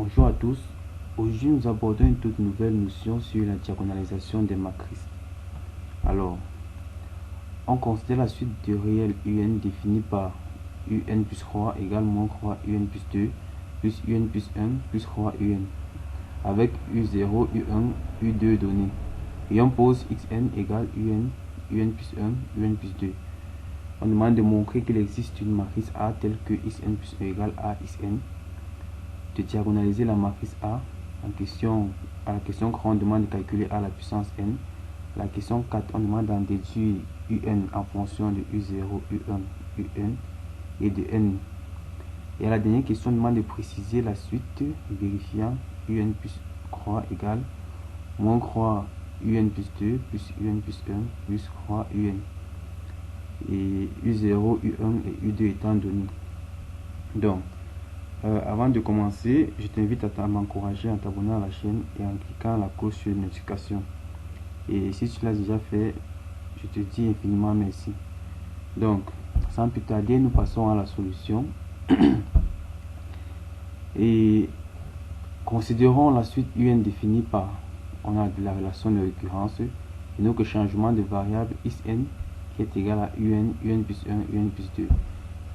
Bonjour à tous. Aujourd'hui, nous abordons une toute nouvelle notion sur la diagonalisation des matrices. Alors, on considère la suite de réels UN définie par UN plus croix égale moins croix UN plus 2 plus UN plus 1 plus croix UN avec U0, U1, U2 donnés. Et on pose Xn égale UN, UN plus 1, UN plus 2. On demande de montrer qu'il existe une matrice A telle que Xn plus 1 égale A Xn. De diagonaliser la matrice A. À la question 3, on demande de calculer A à la puissance n. La question 4, on demande d'en déduire UN en fonction de U0, U1, UN et de n. Et à la dernière question, on demande de préciser la suite, vérifiant UN plus croix égale moins croix UN plus 2 plus UN plus 1 plus croix UN. Et U0, U1 et U2 étant donnés. Donc, avant de commencer, je t'invite à m'encourager en t'abonnant à la chaîne et en cliquant la cloche sur notification. Et si tu l'as déjà fait, je te dis infiniment merci. Donc, sans plus tarder, nous passons à la solution. Et considérons la suite UN définie par, on a de la relation de récurrence, et donc le changement de variable Xn qui est égal à UN, UN plus 1, UN plus 2.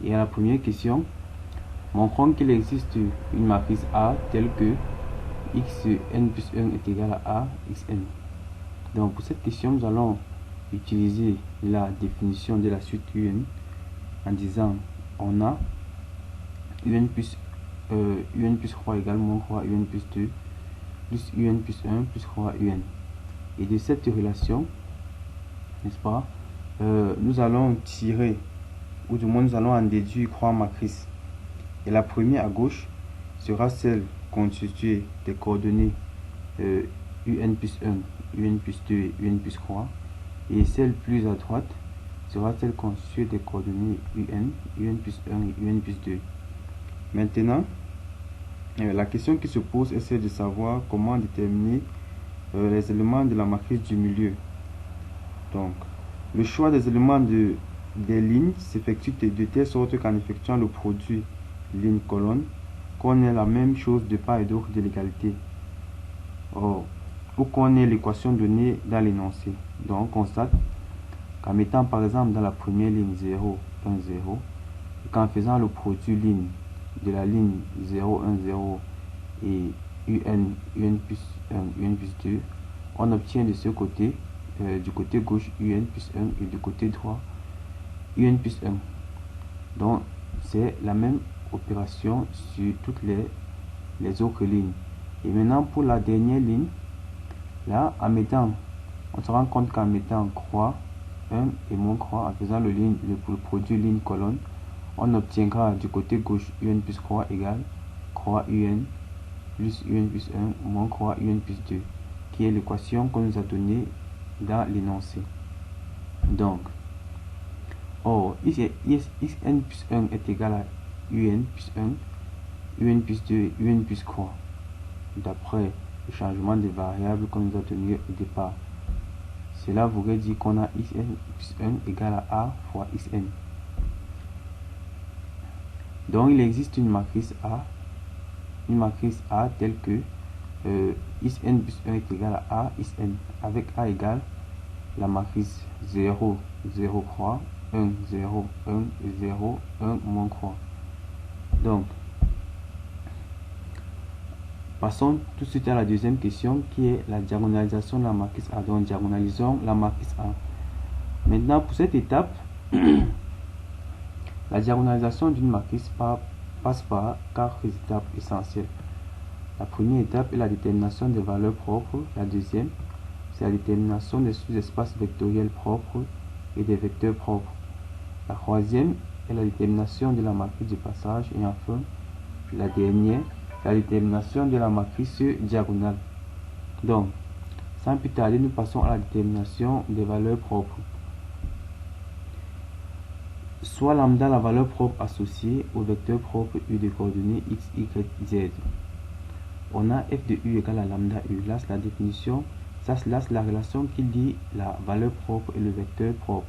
Et à la première question, montrons qu'il existe une matrice A telle que Xn plus 1 est égal à A Xn. Donc pour cette question, nous allons utiliser la définition de la suite UN en disant on a UN plus 3 égale moins croix UN plus 2 plus UN plus 1 plus croix UN. Et de cette relation, n'est-ce pas, nous allons tirer, ou du moins nous allons en déduire croix matrice. Et la première à gauche sera celle constituée des coordonnées UN plus 1, UN plus 2 et UN plus croix. Et celle plus à droite sera celle constituée des coordonnées UN, UN plus 1 et UN plus 2. Maintenant, la question qui se pose est celle de savoir comment déterminer les éléments de la matrice du milieu. Donc, le choix des éléments des lignes s'effectue de telle sorte qu'en effectuant le produit ligne-colonne, qu'on ait la même chose de part et d'autre de l'égalité. Ou qu'on ait l'équation donnée dans l'énoncé. Donc, on constate qu'en mettant par exemple dans la première ligne 0, 1, 0, et qu'en faisant le produit ligne de la ligne 0, 1, 0 et UN, UN plus 1, UN plus 2, on obtient de ce côté, du côté gauche, UN plus 1 et du côté droit, UN plus 1. Donc, c'est la même opération sur toutes les autres lignes. Et maintenant, pour la dernière ligne, là, on se rend compte qu'en mettant croix 1 et moins croix, en faisant le produit ligne-colonne, on obtiendra du côté gauche UN plus croix égale croix UN plus UN plus 1 moins croix UN plus 2, qui est l'équation qu'on nous a donnée dans l'énoncé. Donc, Xn plus 1 est égal à UN plus 1, UN plus 2 et UN plus croix, d'après le changement de variable qu'on nous a donné au départ. Cela voudrait dire qu'on a Xn plus 1 égal à A fois Xn. Donc il existe une matrice A telle que Xn plus 1 est égal à A Xn, avec A égale la matrice 0, 0 croix, 1, 0, 1, 0, 1, moins croix. Donc, passons tout de suite à la deuxième question qui est la diagonalisation de la matrice A. Donc, diagonalisons la matrice A. Maintenant, pour cette étape, la diagonalisation d'une matrice passe par 4 étapes essentielles. La première étape est la détermination des valeurs propres. La deuxième, c'est la détermination des sous-espaces vectoriels propres et des vecteurs propres. La troisième est la détermination de la matrice de passage. Et enfin, la dernière, la détermination de la matrice diagonale. Donc, sans plus tarder, nous passons à la détermination des valeurs propres. Soit lambda la valeur propre associée au vecteur propre U de coordonnées x, y, z. On a f de u égale à lambda u. Là, c'est la définition. Ça, c'est la relation qui lie la valeur propre et le vecteur propre.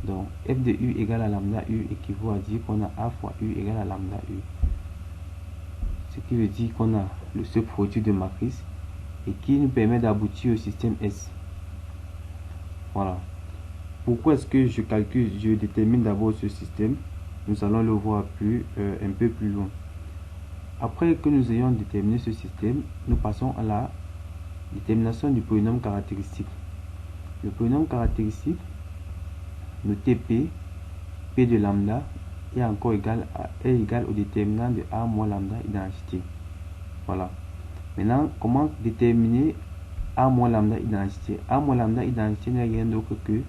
Donc, f de u égale à lambda u équivaut à dire qu'on a a fois u égale à lambda u. ce qui veut dire qu'on a ce produit de matrice et qui nous permet d'aboutir au système S. Voilà. Pourquoi est-ce que je détermine d'abord ce système? Nous allons le voir un peu plus loin. Après que nous ayons déterminé ce système, nous passons à la détermination du polynôme caractéristique. Le polynôme caractéristique, noté P, P de lambda est encore égal au déterminant de A moins lambda identité. Voilà. Maintenant, comment déterminer A moins lambda identité? A moins lambda identité n'est rien d'autre que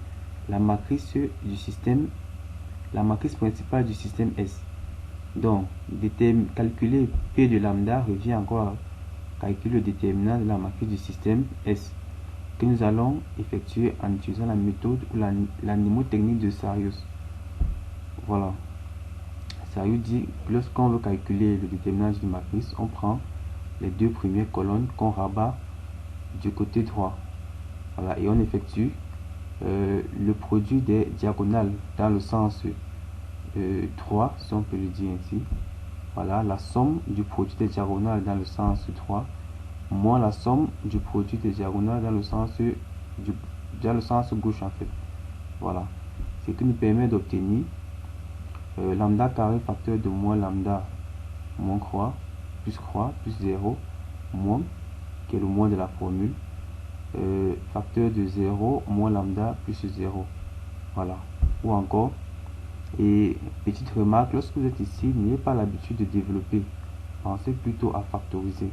la matrice du système, la matrice principale du système S. Donc, calculer P de lambda revient encore à calculer le déterminant de la matrice du système S, que nous allons effectuer en utilisant la méthode ou la mnémotechnique de Sarius. Voilà. Sarius dit que lorsqu'on veut calculer le déterminant d'une matrice, on prend les deux premières colonnes qu'on rabat du côté droit. Voilà, et on effectue le produit des diagonales dans le sens 3, si on peut le dire ainsi. Voilà, la somme du produit des diagonales dans le sens 3 moins la somme du produit des diagonales dans le sens gauche en fait. Voilà, ce qui nous permet d'obtenir lambda carré facteur de moins lambda moins croix plus 0 moins, qui est le moins de la formule, facteur de 0 moins lambda plus 0. Voilà. Ou encore, et petite remarque, lorsque vous êtes ici, n'ayez pas l'habitude de développer, pensez plutôt à factoriser.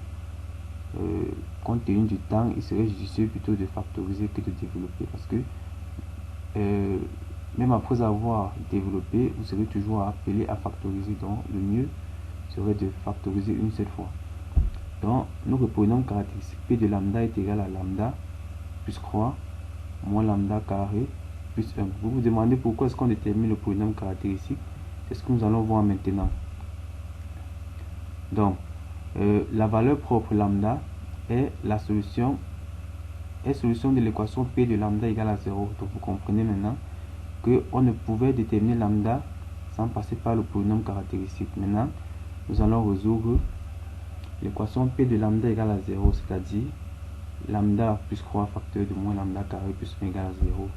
Compte tenu du temps, il serait judicieux plutôt de factoriser que de développer, parce que même après avoir développé, vous serez toujours appelé à factoriser. Donc le mieux serait de factoriser une seule fois. Donc nous reprenons caractéristique P de lambda est égal à lambda plus croix moins lambda carré plus 1. Vous vous demandez pourquoi est-ce qu'on détermine le polynôme caractéristique. C'est ce que nous allons voir maintenant. Donc la valeur propre lambda est la solution de l'équation P de lambda égale à 0. Donc vous comprenez maintenant qu'on ne pouvait déterminer lambda sans passer par le polynôme caractéristique. Maintenant, nous allons résoudre l'équation P de lambda égale à 0, c'est-à-dire lambda plus croix facteur de moins lambda carré plus 1 égale à 0.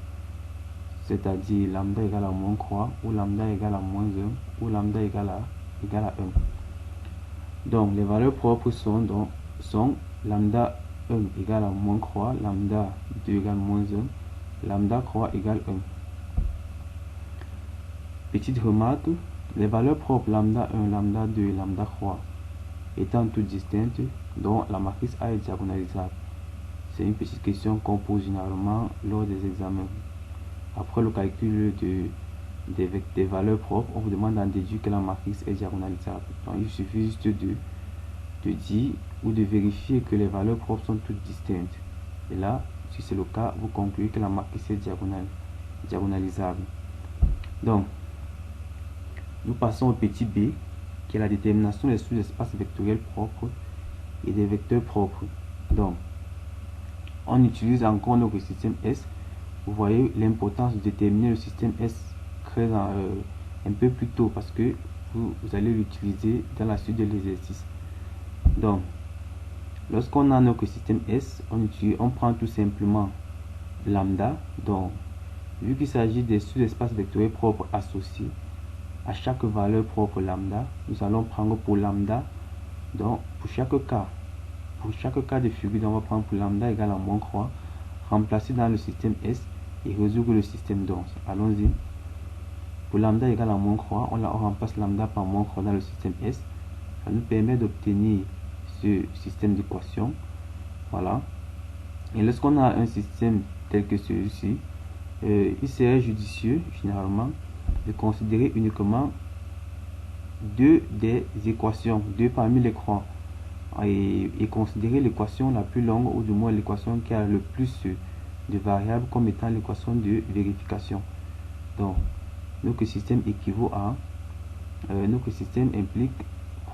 C'est-à-dire lambda égale à moins croix, ou lambda égale à moins 1, ou lambda égale à 1. Donc, les valeurs propres sont lambda 1 égale à moins croix, lambda 2 égale à moins 1, lambda croix égale 1. Petite remarque, les valeurs propres lambda 1, lambda 2 et lambda croix étant toutes distinctes, dont la matrice A est diagonalisable. C'est une petite question qu'on pose généralement lors des examens. Après le calcul des valeurs propres, on vous demande d'en déduire que la matrice est diagonalisable. Donc il suffit juste de dire ou de vérifier que les valeurs propres sont toutes distinctes. Et là, si c'est le cas, vous concluez que la matrice est diagonalisable. Donc, nous passons au petit b, qui est la détermination des sous-espaces vectoriels propres et des vecteurs propres. Donc, on utilise encore notre système S. Vous voyez l'importance de déterminer le système S un peu plus tôt, parce que vous allez l'utiliser dans la suite de l'exercice. Donc, lorsqu'on a notre système S, on prend tout simplement lambda. Donc, vu qu'il s'agit des sous-espaces vectoriels propres associés à chaque valeur propre lambda, nous allons prendre pour lambda. Donc, pour chaque cas de figure, on va prendre pour lambda égale à moins croix, remplacer dans le système S et résoudre le système dense. Allons-y. Pour lambda égale à moins croix, on remplace lambda par moins croix dans le système S. Ça nous permet d'obtenir ce système d'équation. Voilà. Et lorsqu'on a un système tel que celui-ci, il serait judicieux, généralement, de considérer uniquement deux des équations, deux parmi les croix, et considérer l'équation la plus longue, ou du moins l'équation qui a le plus de variables, comme étant l'équation de vérification. Donc, notre système équivaut à, notre système implique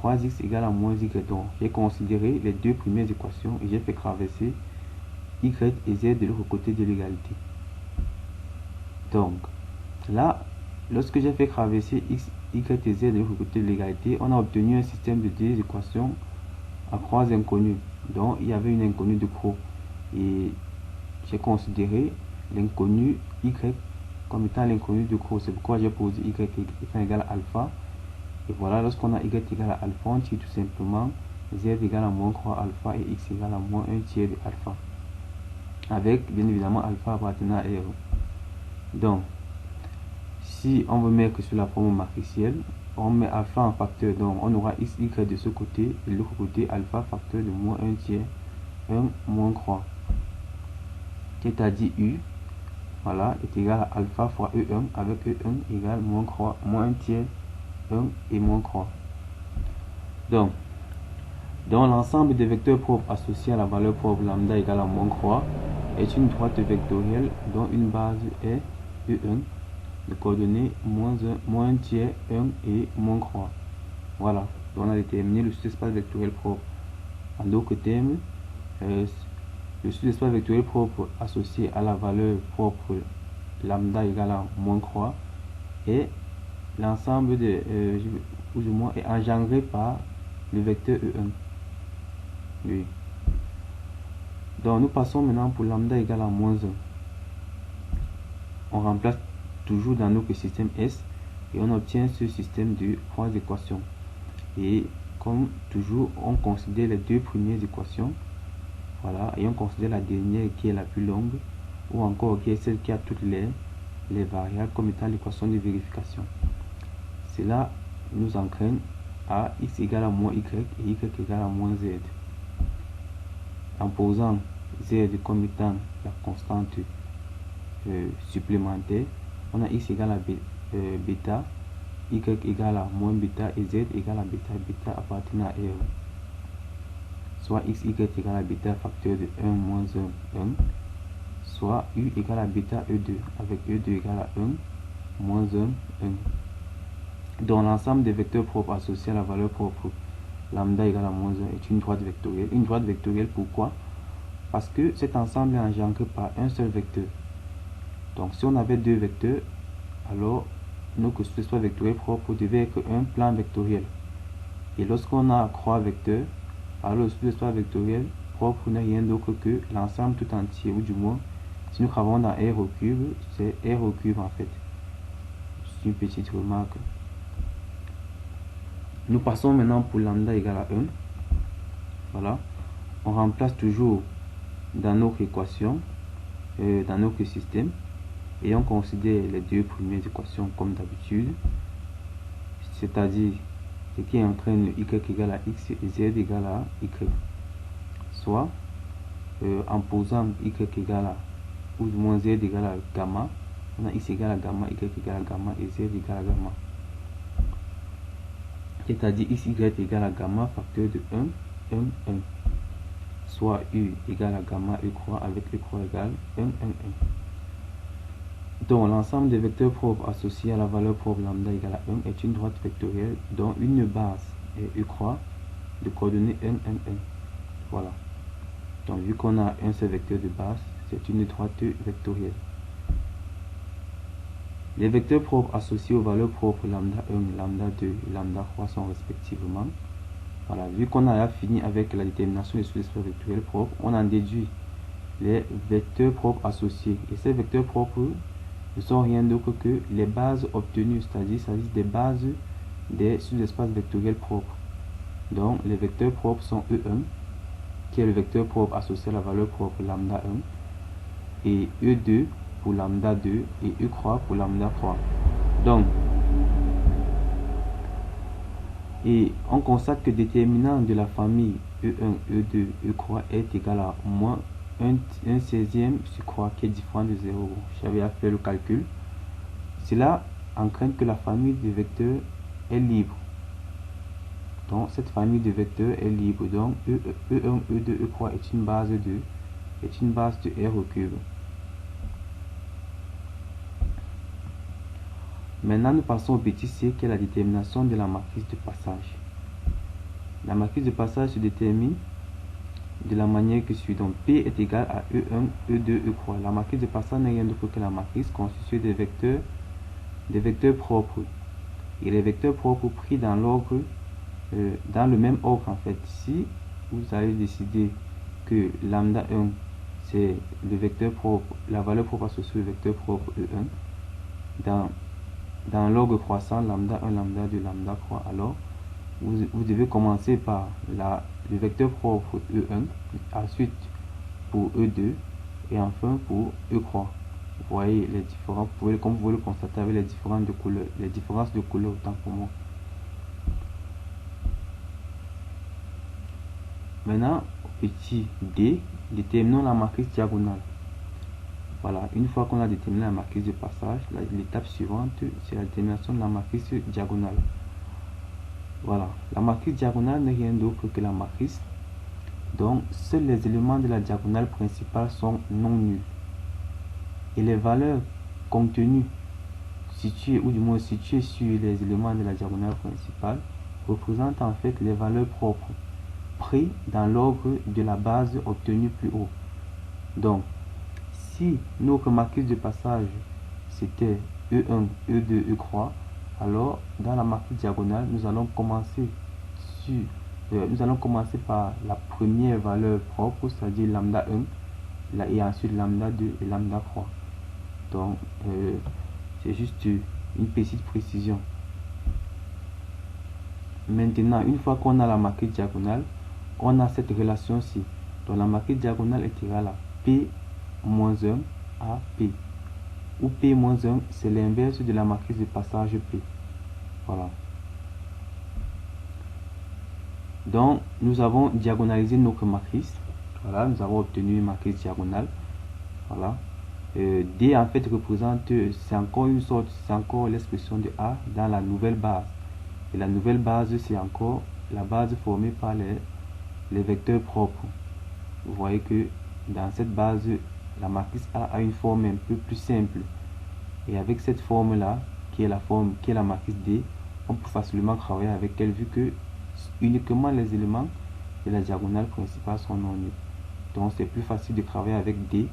3x égale à moins y. Donc, j'ai considéré les deux premières équations et j'ai fait traverser y et z de l'autre côté de l'égalité. Donc, là, lorsque j'ai fait traverser x, y et z de l'autre côté de l'égalité, on a obtenu un système de deux équations à 3 inconnus. Donc il y avait une inconnue de Crow. Et j'ai considéré l'inconnu y comme étant l'inconnu de Crow. C'est pourquoi j'ai posé y étant égal à alpha. Et voilà, lorsqu'on a y égal à alpha, on tire tout simplement z égale à moins 3 alpha et x égale à moins 1 tiers de alpha. Avec bien évidemment alpha appartenant à R. Donc, si on veut mettre sur la forme matricielle, on met alpha en facteur. Donc, on aura x, y de ce côté et de l'autre côté alpha facteur de moins 1 tiers 1 moins 3. C'est-à-dire U, voilà, est égal à alpha fois E1 avec E1 égale moins 3, moins 1 tiers 1 et moins 3. Donc, dans l'ensemble des vecteurs propres associés à la valeur propre lambda égale à moins 3 est une droite vectorielle dont une base est E1 de coordonnées moins 1 tiers 1 et moins 3. Voilà, donc on a déterminé le sous-espace vectoriel propre. En d'autres termes, le sous-espace vectoriel propre associé à la valeur propre lambda égale à moins 3 et l'ensemble de ou du moins est engendré par le vecteur E1. Oui. Donc nous passons maintenant pour lambda égale à moins 1. On remplace toujours dans notre système S et on obtient ce système de 3 équations. Et comme toujours, on considère les deux premières équations. Voilà, et on considère la dernière qui est la plus longue ou encore qui est celle qui a toutes les variables comme étant l'équation de vérification. Cela nous entraîne à x égale à moins y et y égale à moins z. En posant z comme étant la constante supplémentaire, on a x égale à bêta, y égale à moins bêta et z égale à bêta, bêta appartenant à R. Soit x, y égale à bêta facteur de 1 moins 1, 1. Soit u égale à bêta E2 avec E2 égale à 1 moins 1, 1. Donc l'ensemble des vecteurs propres associés à la valeur propre lambda égale à moins 1 est une droite vectorielle. Une droite vectorielle, pourquoi? Parce que cet ensemble est engendré par un seul vecteur. Donc si on avait deux vecteurs, alors notre sous-espace vectoriel propre devait être un plan vectoriel. Et lorsqu'on a 3 vecteurs, alors le sous-espace vectoriel propre n'est rien d'autre que l'ensemble tout entier, ou du moins, si nous travaillons dans R au cube, c'est R au cube en fait. C'est une petite remarque. Nous passons maintenant pour lambda égale à 1. Voilà. On remplace toujours dans notre équation, dans notre système, et on considère les deux premières équations comme d'habitude, c'est-à-dire ce qui entraîne y égale à x et z égale à y. Soit en posant y égale à ou du moins z égale à gamma, on a x égale à gamma, y égale à gamma et z égale à gamma. C'est-à-dire x, y égale à gamma facteur de 1, 1, 1. Soit u égale à gamma e croix avec e croix égale 1, 1, 1. Donc l'ensemble des vecteurs propres associés à la valeur propre lambda égale à 1 est une droite vectorielle dont une base est e croix de coordonnées 1, 1, 1. Voilà. Donc vu qu'on a un seul vecteur de base, c'est une droite vectorielle. Les vecteurs propres associés aux valeurs propres lambda 1, lambda 2 et lambda 3 sont respectivement. Voilà, vu qu'on a fini avec la détermination des sous-espaces vectoriels propres, on en déduit les vecteurs propres associés. Et ces vecteurs propres ne sont rien d'autre que les bases obtenues, c'est-à-dire des bases des sous-espaces vectoriels propres. Donc les vecteurs propres sont E1, qui est le vecteur propre associé à la valeur propre lambda 1, et E2 pour lambda 2 et E croix pour lambda 3. Donc, et on constate que le déterminant de la famille E1, E2, E croix est égal à moins 1 16e sur croix qui est différent de 0. J'avais à faire le calcul. Cela entraîne que la famille de vecteurs est libre. Donc cette famille de vecteurs est libre. Donc E1, E2, E croix est une base de R au cube. Maintenant, nous passons au petit c qui est la détermination de la matrice de passage. La matrice de passage se détermine de la manière que suit. Donc P est égal à E1, E2, E croix. La matrice de passage n'est rien d'autre que la matrice constituée des vecteurs propres. Et les vecteurs propres pris dans l'ordre, dans le même ordre en fait. Si vous allez décider que lambda 1 c'est le vecteur propre, la valeur propre associée au vecteur propre E1 dans l'ordre croissant lambda 1, lambda 2, lambda 3, alors vous devez commencer par le vecteur propre E1, ensuite pour E2 et enfin pour E croix. Vous voyez les différents, comme vous pouvez le constater avec les différences de couleur, autant pour moi. Maintenant, petit d, déterminons la matrice diagonale. Voilà, une fois qu'on a déterminé la matrice de passage, l'étape suivante, c'est la détermination de la matrice diagonale. Voilà, la matrice diagonale n'est rien d'autre que la matrice. Donc, seuls les éléments de la diagonale principale sont non nuls. Et les valeurs contenues, situées ou du moins situées sur les éléments de la diagonale principale, représentent en fait les valeurs propres, pris dans l'ordre de la base obtenue plus haut. Donc, si notre matrice de passage c'était E1, E2, E croix, alors dans la matrice diagonale, nous allons commencer par la première valeur propre, c'est-à-dire lambda 1, et ensuite lambda 2 et lambda 3. Donc, c'est juste une petite précision. Maintenant, une fois qu'on a la matrice diagonale, on a cette relation-ci. Donc, la matrice diagonale est égale à P moins 1 à P. Où P moins 1, c'est l'inverse de la matrice de passage P. Voilà. Donc, nous avons diagonalisé notre matrice. Voilà, nous avons obtenu une matrice diagonale. Voilà. D en fait représente, c'est encore l'expression de A dans la nouvelle base. Et la nouvelle base, c'est encore la base formée par les vecteurs propres. Vous voyez que dans cette base, la matrice A a une forme un peu plus simple. Et avec cette forme-là, qui est la matrice D, on peut facilement travailler avec elle vu que uniquement les éléments de la diagonale principale sont non nuls. Donc c'est plus facile de travailler avec D,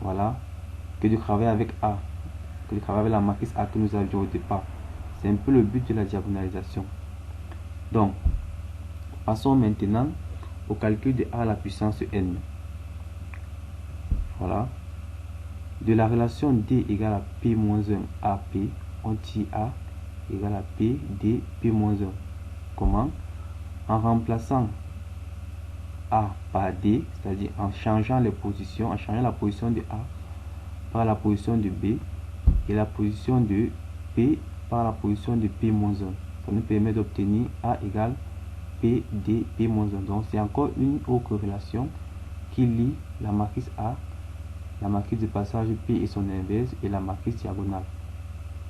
voilà, que de travailler avec A, que de travailler avec la matrice A que nous avions au départ. C'est un peu le but de la diagonalisation. Donc, passons maintenant au calcul de A à la puissance n. Voilà. De la relation D égale à P moins 1 à P, on tire A égale à P D P moins 1. Comment? En remplaçant A par D, c'est-à-dire en changeant la position de A par la position de B et la position de P par la position de P moins 1. Ça nous permet d'obtenir A égale P D P moins 1. Donc c'est encore une autre relation qui lie la matrice A, la matrice de passage P et son inverse et la matrice diagonale.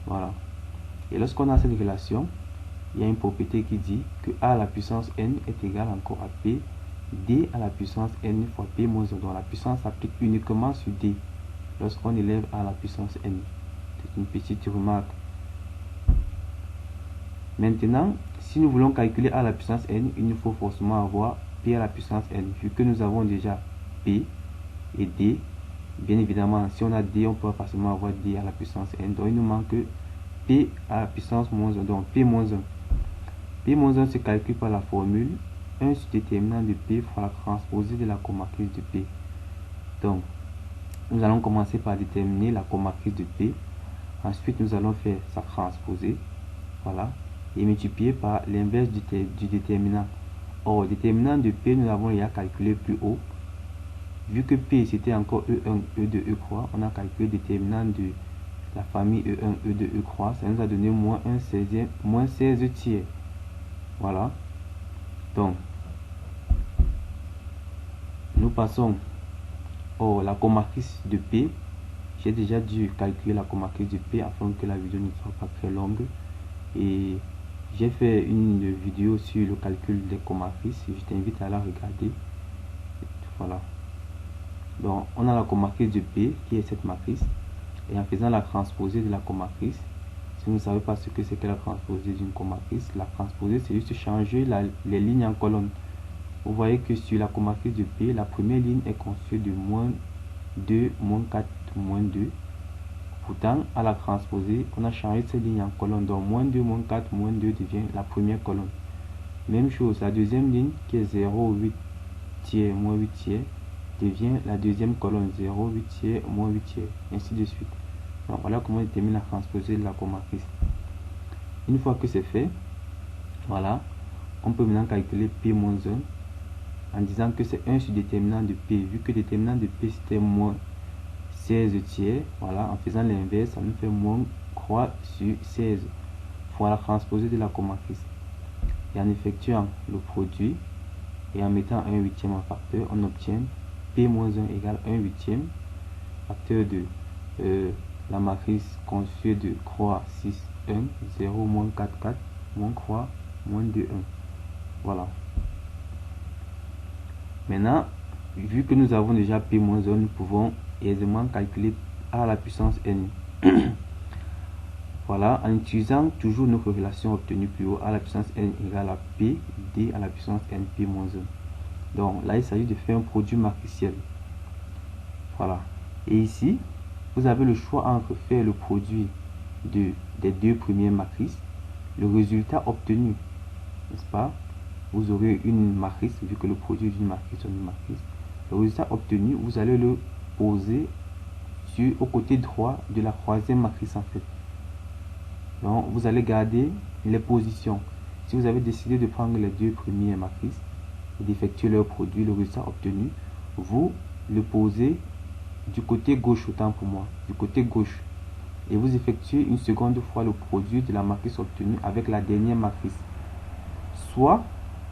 Voilà. Et lorsqu'on a cette relation, il y a une propriété qui dit que A à la puissance n est égal encore à P D à la puissance n fois P moins 1. Donc la puissance s'applique uniquement sur D lorsqu'on élève A à la puissance n. C'est une petite remarque. Maintenant, si nous voulons calculer A à la puissance n, il nous faut forcément avoir P à la puissance n. Vu que nous avons déjà P et D, bien évidemment, si on a D, on peut facilement avoir D à la puissance n. Donc il nous manque P à la puissance moins 1. Donc P moins 1. P moins 1 se calcule par la formule 1 sur déterminant de P fois la transposée de la comatrice de P. Donc, nous allons commencer par déterminer la comatrice de P. Ensuite, nous allons faire sa transposée. Voilà. Et multiplier par l'inverse du déterminant. Or, déterminant de P, nous l'avons déjà calculé plus haut. Vu que P c'était encore E1, E2, E croix, on a calculé le déterminant de la famille E1, E2, E croix. Ça nous a donné moins 16 tiers. Voilà. Donc, nous passons la comatrice de P. J'ai déjà dû calculer la comatrice de P afin que la vidéo ne soit pas très longue. Et j'ai fait une vidéo sur le calcul des comatrices. Je t'invite à la regarder. Voilà. Donc, on a la comatrice de P qui est cette matrice. Et en faisant la transposée de la comatrice, si vous ne savez pas ce que c'est que la transposée d'une comatrice, la transposée c'est juste changer les lignes en colonne. Vous voyez que sur la comatrice de P, la première ligne est constituée de moins 2, moins 4, moins 2. Pourtant, à la transposée, on a changé cette ligne en colonne. Donc, moins 2, moins 4, moins 2 devient la première colonne. Même chose, la deuxième ligne qui est 0, 8, tiers moins 8 tiers devient la deuxième colonne 0, 8 tiers moins 8 tiers, ainsi de suite. Donc voilà comment on détermine la transposée de la comatrice. Une fois que c'est fait, voilà, on peut maintenant calculer P-1 en disant que c'est 1 sur déterminant de P. Vu que déterminant de P c'était moins 16 tiers, voilà, en faisant l'inverse, ça nous fait moins croix sur 16 fois la transposée de la comatrice. Et en effectuant le produit et en mettant 1 huitième en facteur, on obtient P-1 égale 1 huitième facteur de la matrice constituée de croix 6, 1, 0, moins 4, 4, moins croix, moins 2, 1. Voilà. Maintenant, vu que nous avons déjà P-1, nous pouvons aisément calculer A à la puissance N. Voilà, en utilisant toujours nos corrélations obtenues plus haut, A à la puissance N égale à P, D à la puissance N, P-1. Donc là, il s'agit de faire un produit matriciel. Voilà. Et ici, vous avez le choix entre faire le produit des deux premières matrices. Le résultat obtenu, n'est-ce pas? Vous aurez une matrice, vu que le produit d'une matrice est une matrice. Le résultat obtenu, vous allez le poser au côté droit de la troisième matrice en fait. Donc, vous allez garder les positions. Si vous avez décidé de prendre les deux premières matrices et d'effectuer leur produit, le résultat obtenu, vous le posez du côté gauche, autant pour moi, du côté gauche. Et vous effectuez une seconde fois le produit de la matrice obtenue avec la dernière matrice. Soit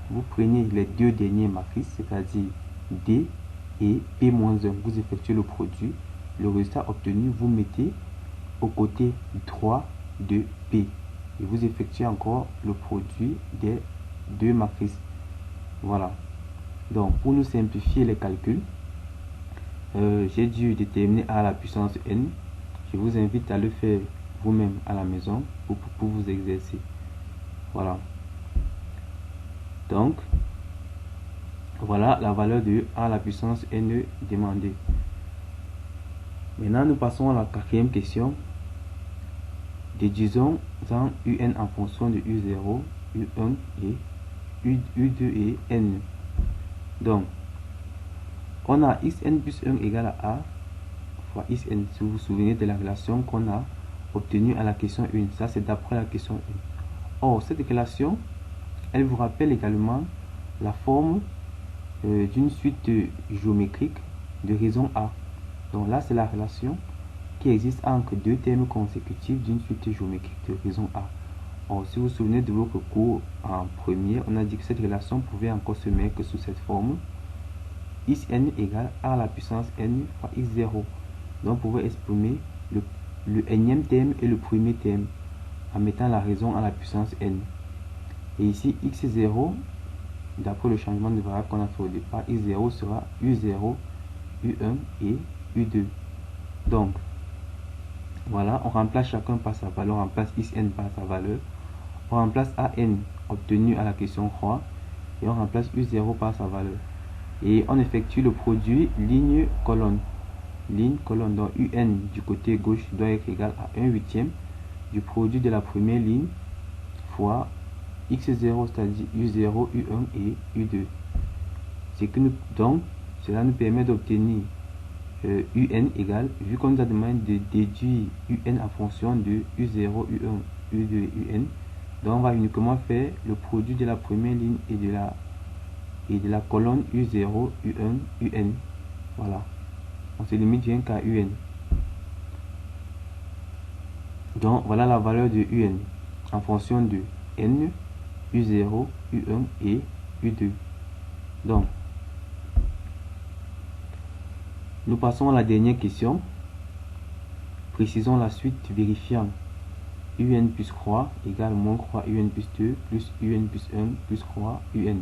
vous prenez les deux dernières matrices, c'est-à-dire D et P-1, vous effectuez le produit, le résultat obtenu, vous mettez au côté droit de P et vous effectuez encore le produit des deux matrices. Voilà. Donc pour nous simplifier les calculs, j'ai dû déterminer A à la puissance N. Je vous invite à le faire vous-même à la maison pour vous exercer. Voilà. Donc, voilà la valeur de A à la puissance N demandée. Maintenant, nous passons à la quatrième question. Déduisons en UN en fonction de U0, U1 et U2 et N. Donc, on a Xn plus 1 égale à A fois Xn. Si vous vous souvenez de la relation qu'on a obtenue à la question 1. Ça, c'est d'après la question 1. Or, cette relation, elle vous rappelle également la forme d'une suite géométrique de raison A. Donc là, c'est la relation qui existe entre deux termes consécutifs d'une suite géométrique de raison A. Or, si vous vous souvenez de votre cours en première, on a dit que cette relation pouvait encore se mettre sous cette forme. Xn égale A à la puissance n fois x0. Donc, vous pouvez exprimer le nème terme et le premier terme en mettant la raison à la puissance n. Et ici, x0, d'après le changement de variable qu'on a fait au départ, x0 sera u0, u1 et u2. Donc, voilà, on remplace chacun par sa valeur, on remplace xn par sa valeur, on remplace an obtenu à la question 3 et on remplace u0 par sa valeur. Et on effectue le produit ligne-colonne. Ligne-colonne, donc un du côté gauche doit être égal à 1 huitième du produit de la première ligne fois x0, c'est-à-dire u0, u1 et u2. Donc, cela nous permet d'obtenir un égale, vu qu'on nous a demandé de déduire un en fonction de u0, u1, u2 et un, donc on va uniquement faire le produit de la première ligne et de la colonne u0, u1, un. Voilà. On se limite bien qu'à un. Donc voilà la valeur de un en fonction de n, u0, u1 et u2. Donc, nous passons à la dernière question. Précisons la suite vérifiant un plus croix égale moins croix un plus 2 plus un plus 1 plus croix un.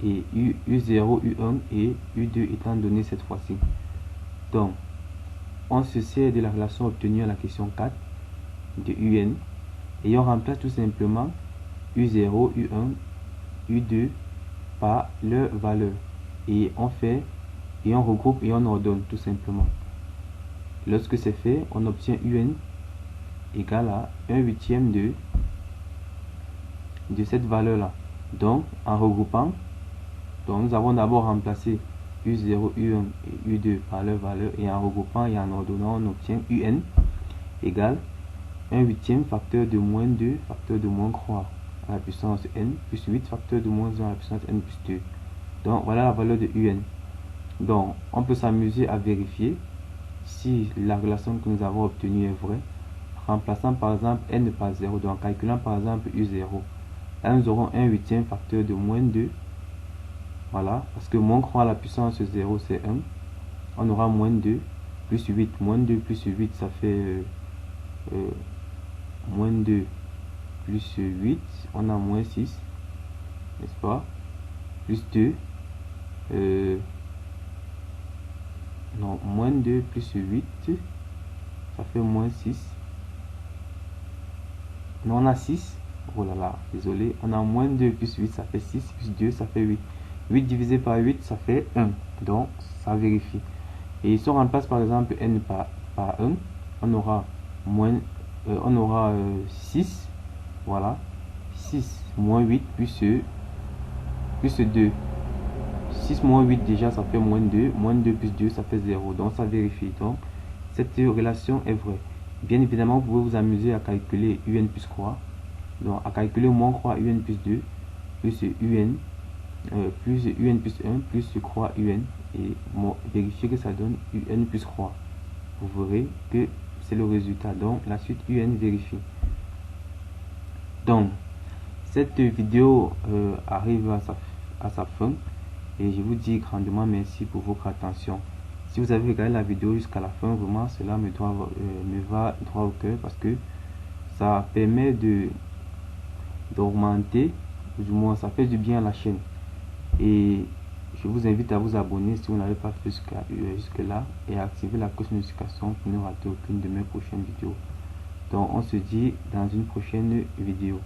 Et u0, u1 et u2 étant donné cette fois-ci. Donc, on se sert de la relation obtenue à la question 4 de un et on remplace tout simplement u0, u1, u2 par leur valeur. Et on regroupe et on ordonne tout simplement. Lorsque c'est fait, on obtient un égal à 1 huitième de cette valeur là. Donc en regroupant, Donc nous avons d'abord remplacé U0, U1 et U2 par leur valeur, et en regroupant et en ordonnant, on obtient UN égale 1 huitième facteur de moins 2 facteur de moins 3 à la puissance n plus 8 facteur de moins 1 à la puissance n plus 2. Donc voilà la valeur de UN. Donc on peut s'amuser à vérifier si la relation que nous avons obtenue est vraie, remplaçant par exemple n par 0, donc en calculant par exemple U0. Là nous aurons 1 huitième facteur de moins 2, voilà, parce que moins 3 à la puissance 0 c'est 1, on aura moins 2 plus 8, moins 2 plus 8 ça fait moins 2 plus 8, on a moins 6, n'est-ce pas, plus 2, non, moins 2 plus 8, ça fait moins 6, non, on a 6, oh là là, désolé, on a moins 2 plus 8, ça fait 6, plus 2, ça fait 8, 8 divisé par 8, ça fait 1, donc ça vérifie. Et si on remplace par exemple n par 1, on aura moins, 6, voilà, 6 moins 8 plus 2. 6 moins 8 déjà ça fait moins 2 plus 2 ça fait 0, donc ça vérifie. Donc cette relation est vraie. Bien évidemment vous pouvez vous amuser à calculer UN plus croix, donc à calculer moins croix UN plus 2 plus UN plus UN plus 1 plus croix UN, et vérifier que ça donne UN plus croix. Vous verrez que c'est le résultat, donc la suite UN vérifie. Donc cette vidéo arrive à sa fin, et je vous dis grandement merci pour votre attention. Si vous avez regardé la vidéo jusqu'à la fin, vraiment cela me va droit au cœur, parce que ça permet d'augmenter, du moins ça fait du bien à la chaîne. Et je vous invite à vous abonner si vous n'avez pas fait jusque là, et à activer la cloche de notification pour ne rater aucune de mes prochaines vidéos. Donc on se dit dans une prochaine vidéo.